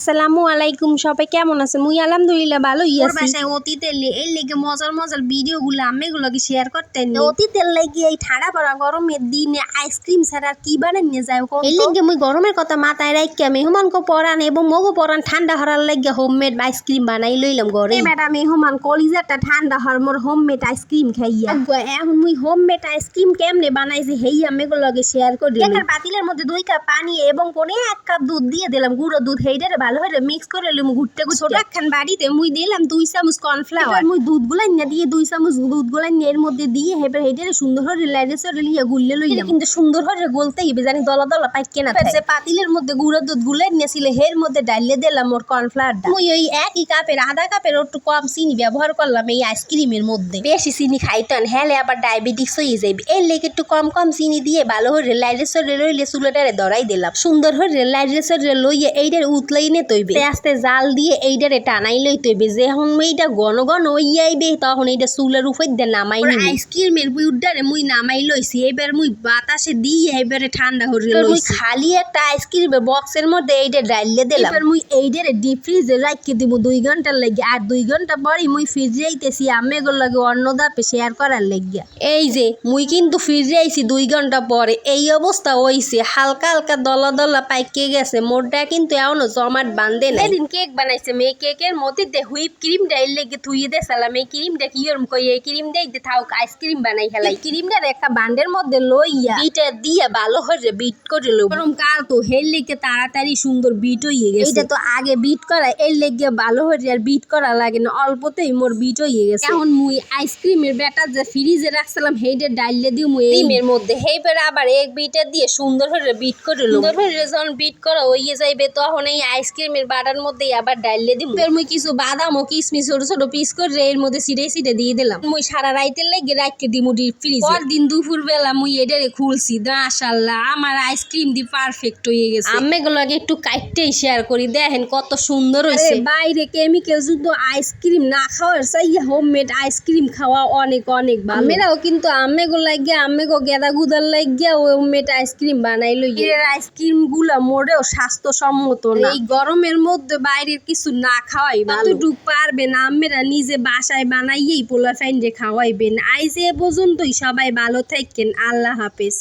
আসসালামু আলাইকুম, সবাই কেমন আছেন? মুই আলহামদুলিল্লাহ ভালোই ওর আছি। বাসায় অতীতের এর লেগে মজার মজার ভিডিওগুলো আম্মেগুলোকে শেয়ার করতেন অতীতের লাগি এই ঠাড়া পড়া গরমের দিনে আইসক্রিম ছাড়া আর কি বানাইনে যায় এই লেগে মুই গরমের কথা মাথায় রাখিয়া মেহমানকে পরান এবং মগো পরান ঠান্ডা হরার লাগিয়া হোমমেড আইসক্রিম বানাই লইলাম ঘরে। ম্যাডাম মেহমান কলিজাটা ঠান্ডা হর মোর হোমমেড আইসক্রিম খাইয়া। এখন মুই হোমমেড আইসক্রিম কেমনে বানাইছি হেই আম্মেগুলো লগে শেয়ার করি। একটা পাতিলের মধ্যে 2 কাপ পানি এবং কোনে 1 কাপ দুধ দিয়ে দিলাম, গুঁড়ো দুধ। হেইটারে ভালো করে মিক্স করে লইম ঘুরতে ঘুরতে। ছোট একখান বাড়িতে মুই দিলাম 2 চামচ কর্নফ্লাওয়ার। মুই দুধ গুলাইনা দিয়ে 2 চামচ দুধ গুলাইনা এর মধ্যে দিয়ে হেবার হেইটারে সুন্দর করে লাইরে চড়ে লিয়া গুললে লইলাম। কিন্তু সুন্দর করে গলতে হইবে জানি দলা দলা পাইকে না থাকে। যে পাতিলের মধ্যে গুঁড়ো দুধ গুলাইনা ছিল হের মধ্যে ডাইলে দিলাম মোর কর্নফ্লাওয়ারটা। মুই ওই একই কাপের আধা কাপের একটু কম চিনি ব্যবহার করলাম এই আইসক্রিমের মধ্যে। বেশি চিনি খাইতেন হেলে আবার ডায়াবেটিস হয়ে যাবে, এর লেগে একটু কম কম চিনি দিয়ে ভালো করে লাইরে চড়ে লইলে চুলাটারে ধরাই দিলাম। সুন্দর করে লাইরে চড়ে লইয়ে এইটারে উতলাই নে তৈবে আস্তে জাল দিয়ে এইটারে টানাই লই তৈবে। যখন এইটা ঘন ঘন হইয়া আইবে তখন এইটা চুলের উপর দিয়ে নামাই নিবি। আইসক্রিমের বুড্ডারে মুই নামাই লইছি, এবার মুই বাতাসে দিয়ে এবারে ঠান্ডা করে মুই লইছি। খালি একটা আইসক্রিমের বক্সের মধ্যে এইটা ডাইলে দিলাম। এবার মুই এইটারে ডিপ ফ্রিজে রাখিয়ে দিব 2 ঘন্টার লাগি। আর 2 ঘন্টা পরই মুই ফ্রিজে আইতেছি আম্মেগুলো লাগে অন্য ধাপে শেয়ার করার লাগিয়া। এই যে মুই কিন্তু ফ্রিজে আইছি 2 ঘন্টা পরে, এই অবস্থা হইছে। হালকা হালকা দলা দলা পাইকে গেছে, মোরটা কিন্তু এখনো জমাট বান্ধে নাই। সেদিন কেক বানাইছে মেয়ে, কেকের মধ্যে হুইপ ক্রিমটা এর লেগে থুইয়ে দে সালাম। এই ক্রিমটা কি ওরম কই এই ক্রিম দেই থাক আইসক্রিম বানাই হেলাই। ক্রিমটার একটা বান্ডের মধ্যে লইয়া বিটা দিয়ে ভালো করে বিট করে লব। গরম কাল তো হের লেগে তাড়াতাড়ি সুন্দর বিট হইয়ে গেছে। এইটা তো আগে বিট করা, এর লেগে ভালো করে আর বিট করা লাগে না, অল্পতেই মোর বিট হইয়ে গেছে। এখন মুই আইসক্রিমের ব্যাটার যে ফ্রিজে রাখছিলাম হেইটা ডাইলে দিও মুই ক্রিমের মধ্যে হেইবার আবার এক বিটা দিয়ে সুন্দর করে বিট করে লব। সুন্দর করে যখন বিট করা হইয়ে যাইবে তখন এই আইসক্রিমের বাটার মধ্যে আবার ডাইলে দিব। এবার মুই কিছু বাদাম ও কিশমিশ ছোট ছোট পিস করে এর মধ্যে ছিটে দিয়ে দিলাম। মুই সারা রাইতের লেগে রাখতে দিমু ডিপ ফ্রিজে। পরদিন দুপুর বেলা মুই এটারে খুলছি, মাশাআল্লাহ আমার আইসক্রিম দি পারফেক্ট হয়ে গেছে। আম্মেগুলোকে একটু কাইটতেই শেয়ার করি, দেখেন কত সুন্দর হইছে। বাইরে কেমিক্যাল যুক্ত আইসক্রিম না খাওয়ার চাইয়া হোমমেড আইসক্রিম খাওয়া অনেক অনেক ভালো। আমেরাও কিন্তু আম্মেগুলো লাগিয়া আম্মেগো গেদা গুদার লাগিয়া হোমমেড আইসক্রিম বানাই লই। এর আইসক্রিম গুলা মোড়েও স্বাস্থ্যসম্মত না। এই গরমের মধ্যে বাইরের কিছু না খাওয়াই ভালো। যতটুক পারবেন আম্মেরা নিজে বাসায় বানাইয়েই পোলা ফ্যান্ডে খাওয়াইবেন। আইজ এ পর্যন্তই, সবাই ভালো থাকেন, আল্লাহ হাফেজ।